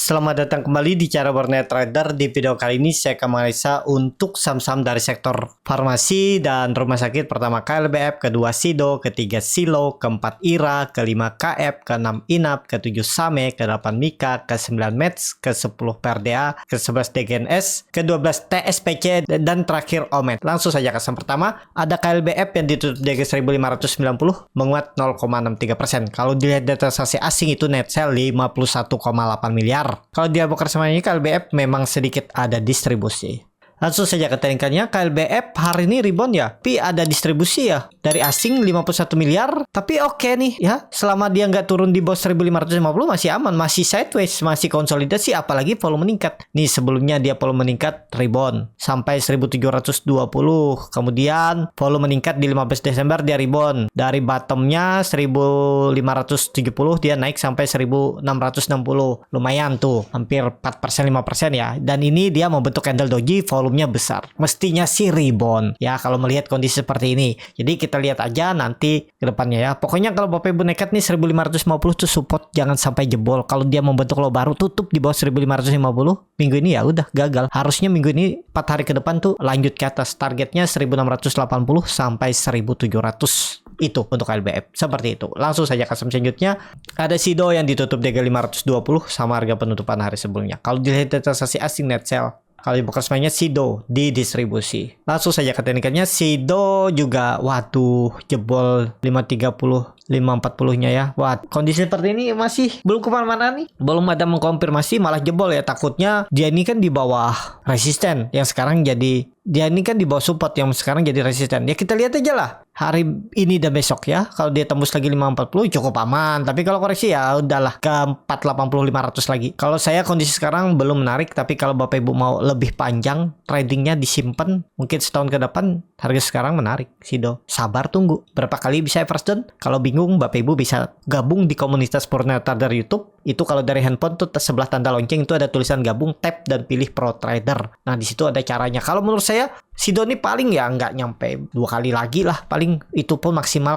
Selamat datang kembali di Cara Berniat Trader. Di video kali ini saya akan menganalisa untuk saham-saham dari sektor farmasi dan rumah sakit. Pertama KLBF, kedua Sido, ketiga Silo, keempat IRA, kelima KF, keenam INAP, ketujuh SAME, ke-8 Mika, ke-9 METS, ke-10 PRDA, ke-11 DGNS, ke-12 TSPC, dan terakhir OMED. Langsung saja ke saham pertama. Ada KLBF yang ditutup di 1590 menguat 0,63%. Kalau dilihat data transaksi asing itu net sell 51,8 miliar. Kalau dia bukan semuanya KLBF memang sedikit ada distribusi. Langsung saja ke teknikalnya. KLBF hari ini rebound ya, tapi ada distribusi ya dari asing 51 miliar. Tapi oke nih ya, selama dia nggak turun di bawah 1550 masih aman, masih sideways, masih konsolidasi, apalagi volume meningkat. Nih sebelumnya dia volume meningkat rebound sampai 1720, kemudian volume meningkat di 15 Desember dia rebound dari bottomnya 1570 dia naik sampai 1660, lumayan tuh, hampir 4% 5% ya. Dan ini dia membentuk candle doji, volumenya besar, mestinya sih rebound ya kalau melihat kondisi seperti ini. Jadi kita lihat aja nanti ke depannya ya. Pokoknya kalau Bapak Ibu nekat nih 1550 tuh support, jangan sampai jebol. Kalau dia membentuk low baru tutup di bawah 1550 minggu ini ya udah gagal. Harusnya minggu ini 4 hari ke depan tuh lanjut ke atas. Targetnya 1680 sampai 1700. Itu untuk LBF seperti itu. Langsung saja ke saham selanjutnya. Ada Sido yang ditutup di 520 sama harga penutupan hari sebelumnya. Kalau dilihat transaksi asing net sell, kalau dibuka semuanya Sido di distribusi. Langsung saja ke teknikalnya. Sido juga waduh jebol 530 540-nya ya. Wah, kondisi seperti ini masih belum kemana-mana nih. Belum ada mengkonfirmasi, malah jebol ya. Takutnya dia ini kan di bawah resisten, yang sekarang jadi, dia ini kan di bawah support, yang sekarang jadi resisten. Ya kita lihat aja lah hari ini dan besok ya. Kalau dia tembus lagi 540 cukup aman. Tapi kalau koreksi ya udahlah ke 480 500 lagi. Kalau saya kondisi sekarang belum menarik, tapi kalau Bapak Ibu mau lebih panjang tradingnya disimpan mungkin setahun ke depan, harga sekarang menarik. Sido sabar tunggu. Berapa kali bisa average down? Kalau bingung Bapak Ibu bisa gabung di komunitas Berniat Trader YouTube. Itu kalau dari handphone tuh sebelah tanda lonceng itu ada tulisan gabung, tap dan pilih Pro Trader. Nah di situ ada caranya. Kalau menurut saya Sido ini paling ya nggak nyampe 2 kali lagi lah, paling itu pun maksimal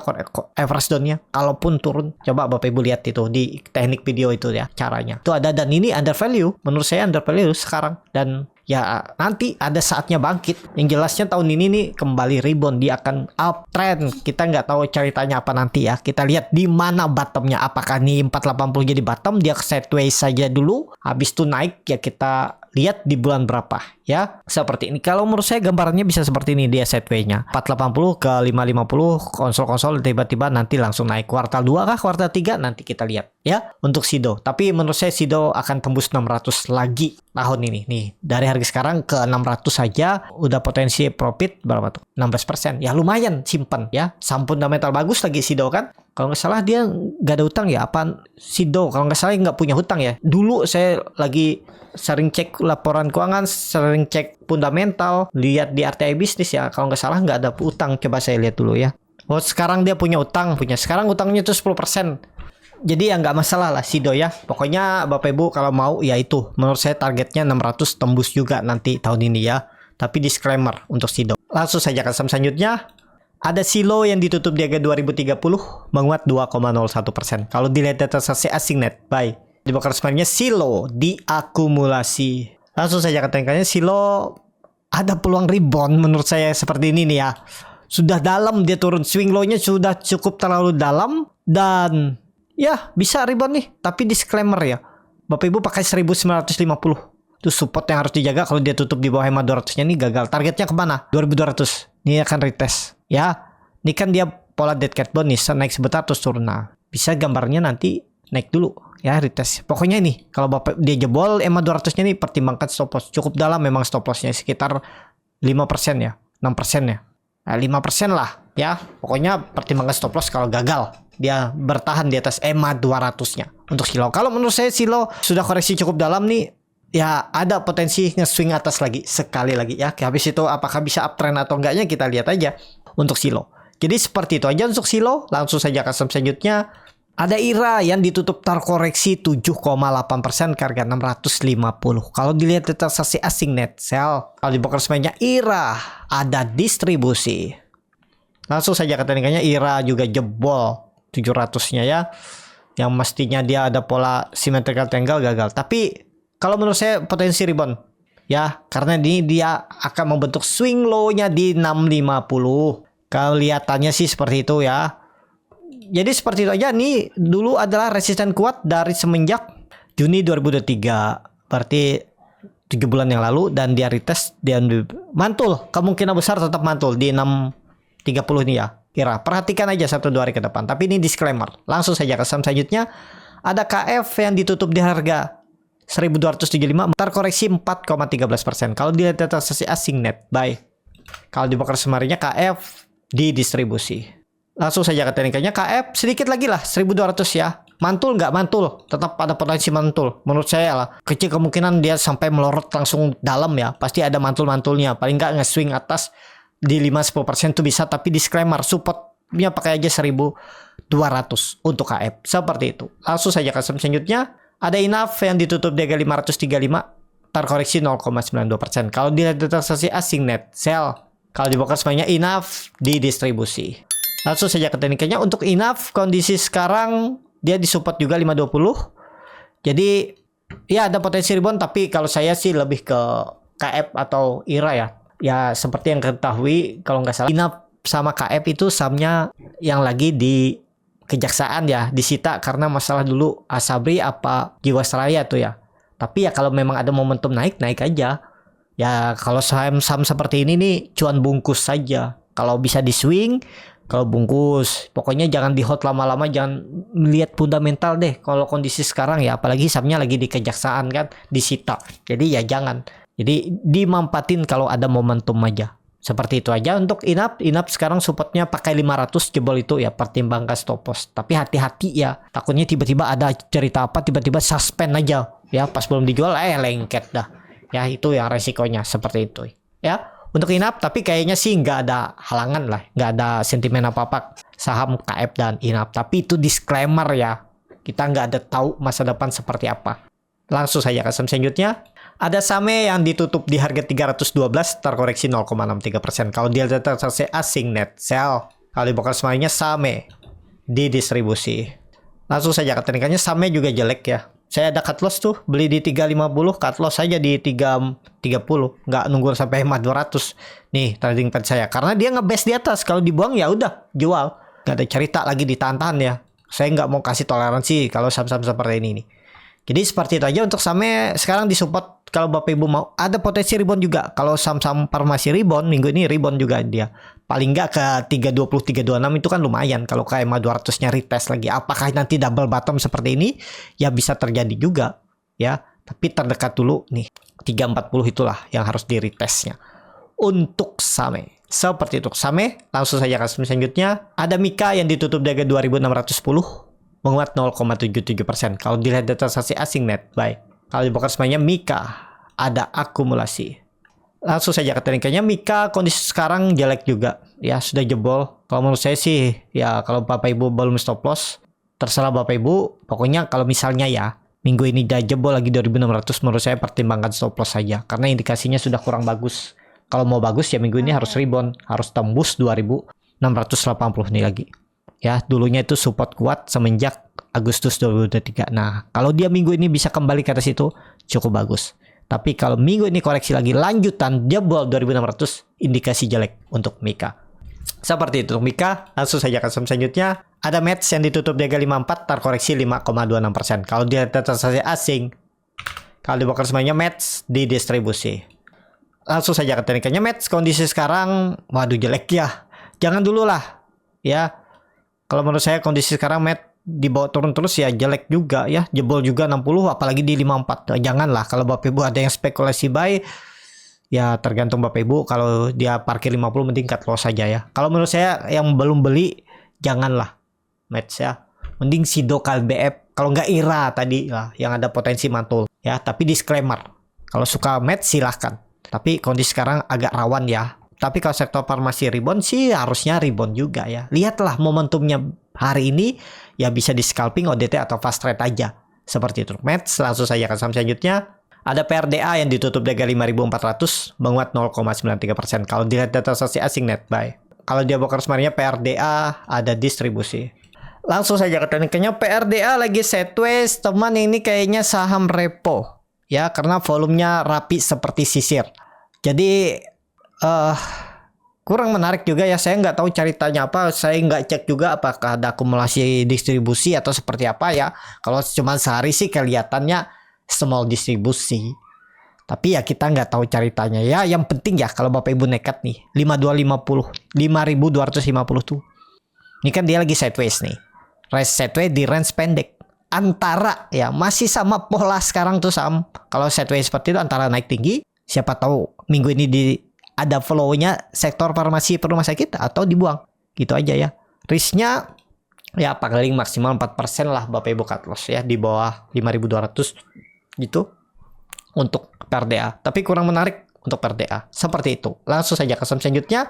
average down-nya. Kalaupun turun, coba Bapak Ibu lihat itu di teknik video itu ya caranya. Itu ada, dan ini under value. Menurut saya under value sekarang, dan ya nanti ada saatnya bangkit. Yang jelasnya tahun ini nih kembali rebound, dia akan uptrend. Kita nggak tahu ceritanya apa nanti ya. Kita lihat di mana bottomnya. Apakah nih 480 jadi bottom, dia sideways saja dulu, habis itu naik ya, kita lihat di bulan berapa ya. Seperti ini. Kalau menurut saya gambarannya bisa seperti ini, dia sideways-nya 480 ke 550 konsol tiba-tiba nanti langsung naik. Kuartal 2 kah, kuartal 3 nanti kita lihat ya untuk Sido. Tapi menurut saya Sido akan tembus 600 lagi tahun ini. Nih, dari harga sekarang ke 600 saja udah potensi profit berapa tuh? 16%. Ya lumayan, simpen ya. Saham fundamental bagus lagi Sido kan. Kalau nggak salah dia nggak ada hutang ya. Apa Sido? Kalau nggak salah nggak punya hutang ya. Dulu saya lagi sering cek laporan keuangan, sering cek fundamental, lihat di RTI bisnis ya. Kalau nggak salah nggak ada hutang. Coba saya lihat dulu ya. Oh sekarang dia punya hutang, sekarang hutangnya itu 10%. Jadi ya nggak masalah lah Sido ya. Pokoknya Bapak Ibu kalau mau ya itu. Menurut saya targetnya 600 tembus juga nanti tahun ini ya. Tapi disclaimer untuk Sido. Langsung saja ke saham selanjutnya. Ada Silo yang ditutup di harga 2030 menguat 2,01%. Kalau dilihat data transaksi asing net buy, di bawah resmennya Silo diakumulasi. Langsung saja ke teknikalnya. Silo ada peluang rebound menurut saya seperti ini nih ya. Sudah dalam dia turun, swing low-nya sudah cukup terlalu dalam, dan ya bisa rebound nih. Tapi disclaimer ya, Bapak Ibu pakai 1950 itu support yang harus dijaga. Kalau dia tutup di bawah 200-nya nih gagal. Targetnya kemana? 2200. Ini akan retest ya. Ini kan dia pola dead cat bone nih, naik sebentar terus turun. Nah bisa gambarnya nanti naik dulu ya, retest. Pokoknya ini kalau Bapak dia jebol 200-nya nih, pertimbangkan stop loss. Cukup dalam memang stop lossnya, sekitar 5% ya, 6% ya. Nah, 5% lah ya. Pokoknya pertimbangkan stop loss kalau gagal dia bertahan di atas EMA 200-nya untuk Silo. Kalau menurut saya Silo sudah koreksi cukup dalam nih. Ya ada potensi nge-swing atas lagi sekali lagi ya. Habis itu apakah bisa uptrend atau enggaknya kita lihat aja untuk Silo. Jadi seperti itu aja untuk Silo. Langsung saja ke saham selanjutnya. Ada IRA yang ditutup terkoreksi 7,8% ke harga 650. Kalau dilihat transaksi asing net sell, kalau di broker semuanya IRA ada distribusi. Langsung saja ke teknikannya. IRA juga jebol 700-nya ya. Yang mestinya dia ada pola symmetrical triangle gagal. Tapi Kalau menurut saya potensi rebound. Ya, karena ini dia akan membentuk swing low-nya di 650. Kelihatannya sih seperti itu ya. Jadi seperti itu aja. Nih dulu adalah resisten kuat dari semenjak Juni 2023. Berarti 7 bulan yang lalu, dan dia retest dan mantul. Kemungkinan besar tetap mantul di 630 nih ya. Kira perhatikan aja 1-2 hari ke depan. Tapi ini disclaimer. Langsung saja ke saham selanjutnya. Ada KF yang ditutup di harga 1275, terkoreksi 4,13%. Kalau dilihat data sesi asing net buy. Kalau di broker semarinya KF didistribusi. Langsung saja ke teknikanya. KF sedikit lagi lah 1200 ya. Mantul nggak mantul? Tetap ada potensi mantul. Menurut saya lah. Kecil kemungkinan dia sampai melorot langsung dalam ya. Pasti ada mantul-mantulnya. Paling nggak nge-swing atas di 5-10% itu bisa. Tapi disclaimer, supportnya pakai aja 1200 untuk KF. Seperti itu. Langsung saja ke saham selanjutnya. Ada INAF yang ditutup di harga 535. Terkoreksi 0,92%. Kalau dilihat data sesi asing net sell. Kalau di broker semuanya INAF didistribusi. Langsung saja ke teknikanya. Untuk INAF kondisi sekarang dia disupport juga 520. Jadi ya ada potensi rebound, tapi kalau saya sih lebih ke KF atau IRA ya. Ya seperti yang ketahui kalau nggak salah INAF sama KF itu sahamnya yang lagi di kejaksaan ya, disita karena masalah dulu Asabri apa Jiwasraya tuh ya. Tapi ya kalau memang ada momentum naik aja. Ya kalau saham-saham seperti ini nih cuan bungkus saja. Kalau bisa di swing, kalau bungkus. Pokoknya jangan di hold lama-lama, jangan lihat fundamental deh. Kalau kondisi sekarang ya, apalagi sahamnya lagi di kejaksaan kan, disita. Jadi ya jangan. Jadi dimampatin kalau ada momentum aja. Seperti itu aja untuk INAP sekarang supportnya pakai 500, jebol itu ya, pertimbangkan stop loss. Tapi hati-hati ya, takutnya tiba-tiba ada cerita apa, tiba-tiba suspend aja ya, pas belum dijual lengket dah ya. Itu ya resikonya seperti itu ya untuk INAP. Tapi kayaknya sih nggak ada halangan lah, nggak ada sentimen apa-apa saham KF dan INAP. Tapi itu disclaimer ya, kita nggak ada tahu masa depan seperti apa. Langsung saja ke saham selanjutnya. Ada SAME yang ditutup di harga 312, terkoreksi 0,63%. Kalau dia data transaksi asing net sell. Kalau di broker semuanya SAME didistribusi. Langsung saja ke teknikanya. SAME juga jelek ya. Saya ada cut loss tuh, beli di 350, cut loss saja di 330. Nggak nunggu sampai hemat 200. Nih trading pad saya. Karena dia ngebest di atas. Kalau dibuang ya udah jual. Nggak ada cerita lagi ditahan-tahan ya. Saya nggak mau kasih toleransi kalau saham-saham seperti ini nih. Jadi seperti itu aja untuk SAME. Sekarang disupport. Kalau Bapak Ibu mau, ada potensi rebound juga. Kalau saham-saham farmasi rebound, minggu ini rebound juga dia. Paling nggak ke 320, 326 itu kan lumayan. Kalau KMA 200-nya retest lagi. Apakah nanti double bottom seperti ini? Ya bisa terjadi juga. Ya, tapi terdekat dulu nih. 340 itulah yang harus di retestnya. Untuk SAME. Seperti itu. SAME, langsung saja ke selanjutnya. Ada MIKA yang ditutup di harga 2610. Menguat 0,77%. Kalau dilihat data transaksi asing net buy. Kalau di broker semuanya MIKA ada akumulasi. Langsung saja ke teknikanya. MIKA kondisi sekarang jelek juga ya, sudah jebol. Kalau menurut saya sih ya, kalau Bapak Ibu belum stop loss, terserah Bapak Ibu. Pokoknya kalau misalnya ya minggu ini udah jebol lagi 2600, menurut saya pertimbangkan stop loss saja karena indikasinya sudah kurang bagus. Kalau mau bagus ya minggu ini harus rebound, harus tembus 2680 nih lagi. Ya, dulunya itu support kuat semenjak Agustus 2023. Nah, kalau dia minggu ini bisa kembali ke atas itu cukup bagus. Tapi kalau minggu ini koreksi lagi lanjutan jebol 2600, indikasi jelek untuk MIKA. Seperti itu untuk MIKA. Langsung saja ke saham selanjutnya. Ada METS yang ditutup di harga 54, terkoreksi 5,26%. Kalau dia transaksi asing, kalau di broker semuanya METS didistribusi. Langsung saja ke teknikanya. METS kondisi sekarang waduh jelek ya. Jangan dulu lah ya. Kalau menurut saya kondisi sekarang dibawa turun terus ya jelek juga ya. Jebol juga 60 apalagi di 54. Janganlah kalau Bapak Ibu ada yang spekulasi buy ya, tergantung Bapak Ibu. Kalau dia parkir 50 mending cut loss saja ya. Kalau menurut saya yang belum beli janganlah match ya. Mending SIDO KLBF, kalau nggak IRA tadi lah yang ada potensi mantul ya. Tapi disclaimer, kalau suka match silahkan. Tapi kondisi sekarang agak rawan ya. Tapi kalau sektor farmasi rebound sih harusnya rebound juga ya. Lihatlah momentumnya hari ini ya, bisa di scalping ODT atau fast trade aja. Seperti itu. Match, langsung saja ke saham selanjutnya. Ada PRDA yang ditutup di harga 5.400, menguat 0,93%. Kalau dilihat data transaksi asing net buy. Kalau dia broker sebenarnya PRDA ada distribusi. Langsung saja ke tekniknya. PRDA lagi sideways, teman, ini kayaknya saham repo. ya karena volumenya rapi seperti sisir. Jadi kurang menarik juga ya. Saya nggak tahu ceritanya apa. Saya nggak cek juga apakah ada akumulasi distribusi atau seperti apa ya. Kalau cuma sehari sih kelihatannya small distribusi. Tapi ya kita nggak tahu ceritanya ya. Yang penting ya kalau Bapak Ibu nekat nih 5250, 5250 tuh. Ini kan dia lagi sideways nih. Sideways di range pendek. Antara ya masih sama pola sekarang tuh saham. Kalau sideways seperti itu antara naik tinggi. Siapa tahu minggu ini ada flow-nya sektor farmasi rumah sakit atau dibuang. Gitu aja ya. Risknya ya paling maksimal 4% lah Bapak Ibu cut loss ya. Di bawah 5200 gitu. Untuk PRDA. Tapi kurang menarik untuk PRDA. Seperti itu. Langsung saja ke saham selanjutnya.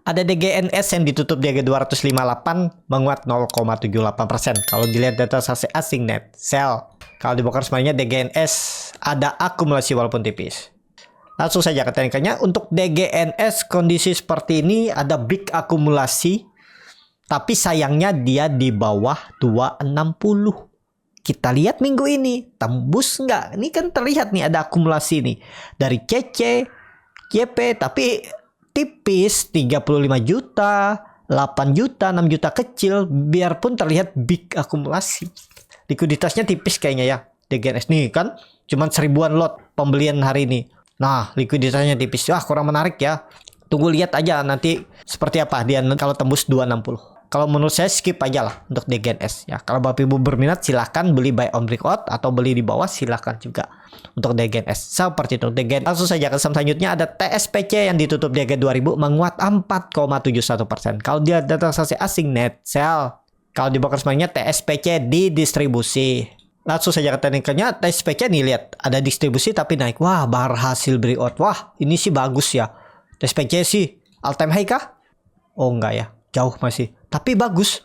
Ada DGNS yang ditutup di harga 258 menguat 0,78%. Kalau dilihat data transaksi asing net sell. Kalau dibongkar semuanya DGNS ada akumulasi walaupun tipis. Langsung saja ke teknikalnya. Untuk DGNS kondisi seperti ini ada big akumulasi. Tapi sayangnya dia di bawah 260. Kita lihat minggu ini tembus nggak? Ini kan terlihat nih ada akumulasi nih dari CC, CP, tapi tipis 35 juta, 8 juta, 6 juta kecil. Biarpun terlihat big akumulasi, likuiditasnya tipis kayaknya ya. DGNS nih kan cuman 1000-an lot pembelian hari ini. Nah likuiditasnya tipis. Wah kurang menarik ya. Tunggu lihat aja nanti seperti apa dia kalau tembus 260. Kalau menurut saya skip aja lah untuk DGNS ya. Kalau Bapak Ibu berminat silahkan beli buy on breakout atau beli di bawah silahkan juga untuk DGNS. Seperti itu DGNS. Langsung saja ke saham selanjutnya ada TSPC yang ditutup di harga 2000 menguat 4,71%. Kalau dia data transaksi asing net sell. Kalau dibongkar semuanya TSPC di distribusi. Langsung saja ke teknikalnya. TSPC nih lihat ada distribusi tapi naik. Wah berhasil breakout. Wah ini sih bagus ya. TSPC sih all time high kah? Oh enggak ya. Jauh masih. Tapi bagus.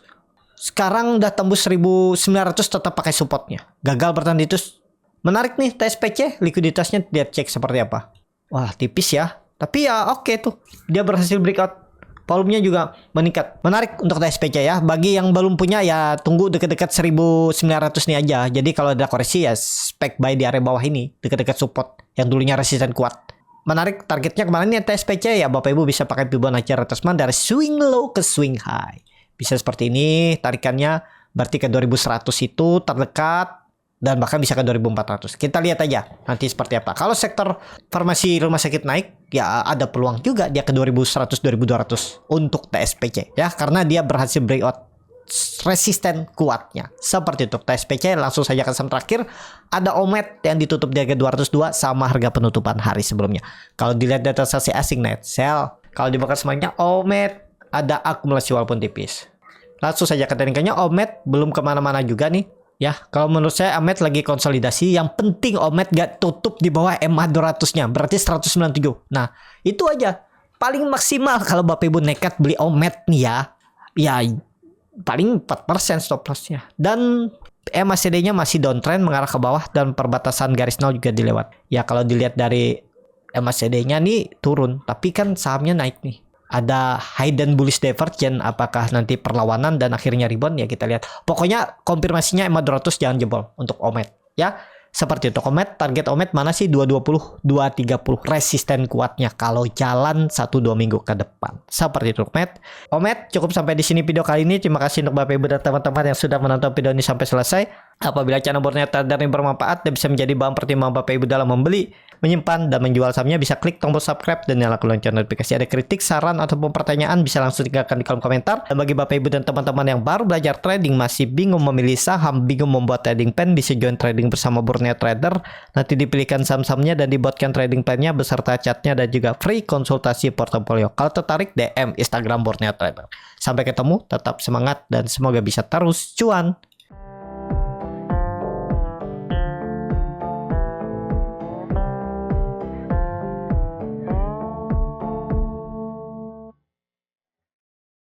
Sekarang udah tembus 1900 tetap pakai supportnya. Gagal bertahan itu. Menarik nih TSPC. Likuiditasnya dia cek seperti apa. Wah tipis ya. Tapi ya oke tuh. Dia berhasil breakout. Volumenya juga meningkat. Menarik untuk TSPC ya. Bagi yang belum punya ya tunggu dekat-dekat 1900 nih aja. Jadi kalau ada koreksi ya spek buy di area bawah ini. Dekat-dekat support. Yang dulunya resisten kuat. Menarik targetnya kemarin nih TSPC ya Bapak Ibu bisa pakai Fibonacci retracement dari swing low ke swing high. Bisa seperti ini tarikannya berarti ke 2100 itu terdekat dan bahkan bisa ke 2400. Kita lihat aja nanti seperti apa. Kalau sektor farmasi rumah sakit naik ya ada peluang juga dia ke 2100 2200 untuk TSPC ya karena dia berhasil breakout resisten kuatnya. Seperti itu TSPC. Langsung saja ke saham terakhir ada OMED yang ditutup di harga 202 sama harga penutupan hari sebelumnya. Kalau dilihat data transaksi asing net sell. Kalau dibongkar semuanya OMED ada akumulasi walaupun tipis. Langsung saja ke teknikalnya. OMED belum kemana-mana juga nih ya. Kalau menurut saya OMED lagi konsolidasi. Yang penting OMED gak tutup di bawah MA 200 nya berarti 197. Nah itu aja paling maksimal kalau Bapak Ibu nekat beli OMED nih ya. Ya paling 4% stop lossnya. Dan MACD-nya masih downtrend mengarah ke bawah dan perbatasan garis nol juga dilewat. Ya kalau dilihat dari MACD-nya nih turun, tapi kan sahamnya naik nih. Ada hidden bullish divergence, apakah nanti perlawanan dan akhirnya rebound ya kita lihat. Pokoknya konfirmasinya MA 200 jangan jebol untuk OMED ya. Seperti itu OMED, target OMED mana sih 220, 230 resisten kuatnya kalau jalan 1-2 minggu ke depan. Seperti itu OMED cukup sampai di sini video kali ini. Terima kasih untuk Bapak Ibu dan teman-teman yang sudah menonton video ini sampai selesai. Apabila channel Borneo Trader ini bermanfaat dan bisa menjadi bahan pertimbangan Bapak Ibu dalam membeli, menyimpan dan menjual sahamnya, bisa klik tombol subscribe dan nyalakan lonceng notifikasi. Ada kritik, saran ataupun pertanyaan bisa langsung tinggalkan di kolom komentar. Dan bagi Bapak Ibu dan teman-teman yang baru belajar trading, masih bingung memilih saham, bingung membuat trading plan, bisa join trading bersama Borneo Trader. Nanti dipilihkan saham-sahamnya dan dibuatkan trading plan-nya beserta chatnya dan juga free konsultasi portofolio. Kalau tertarik DM Instagram Borneo Trader. Sampai ketemu, tetap semangat dan semoga bisa terus cuan.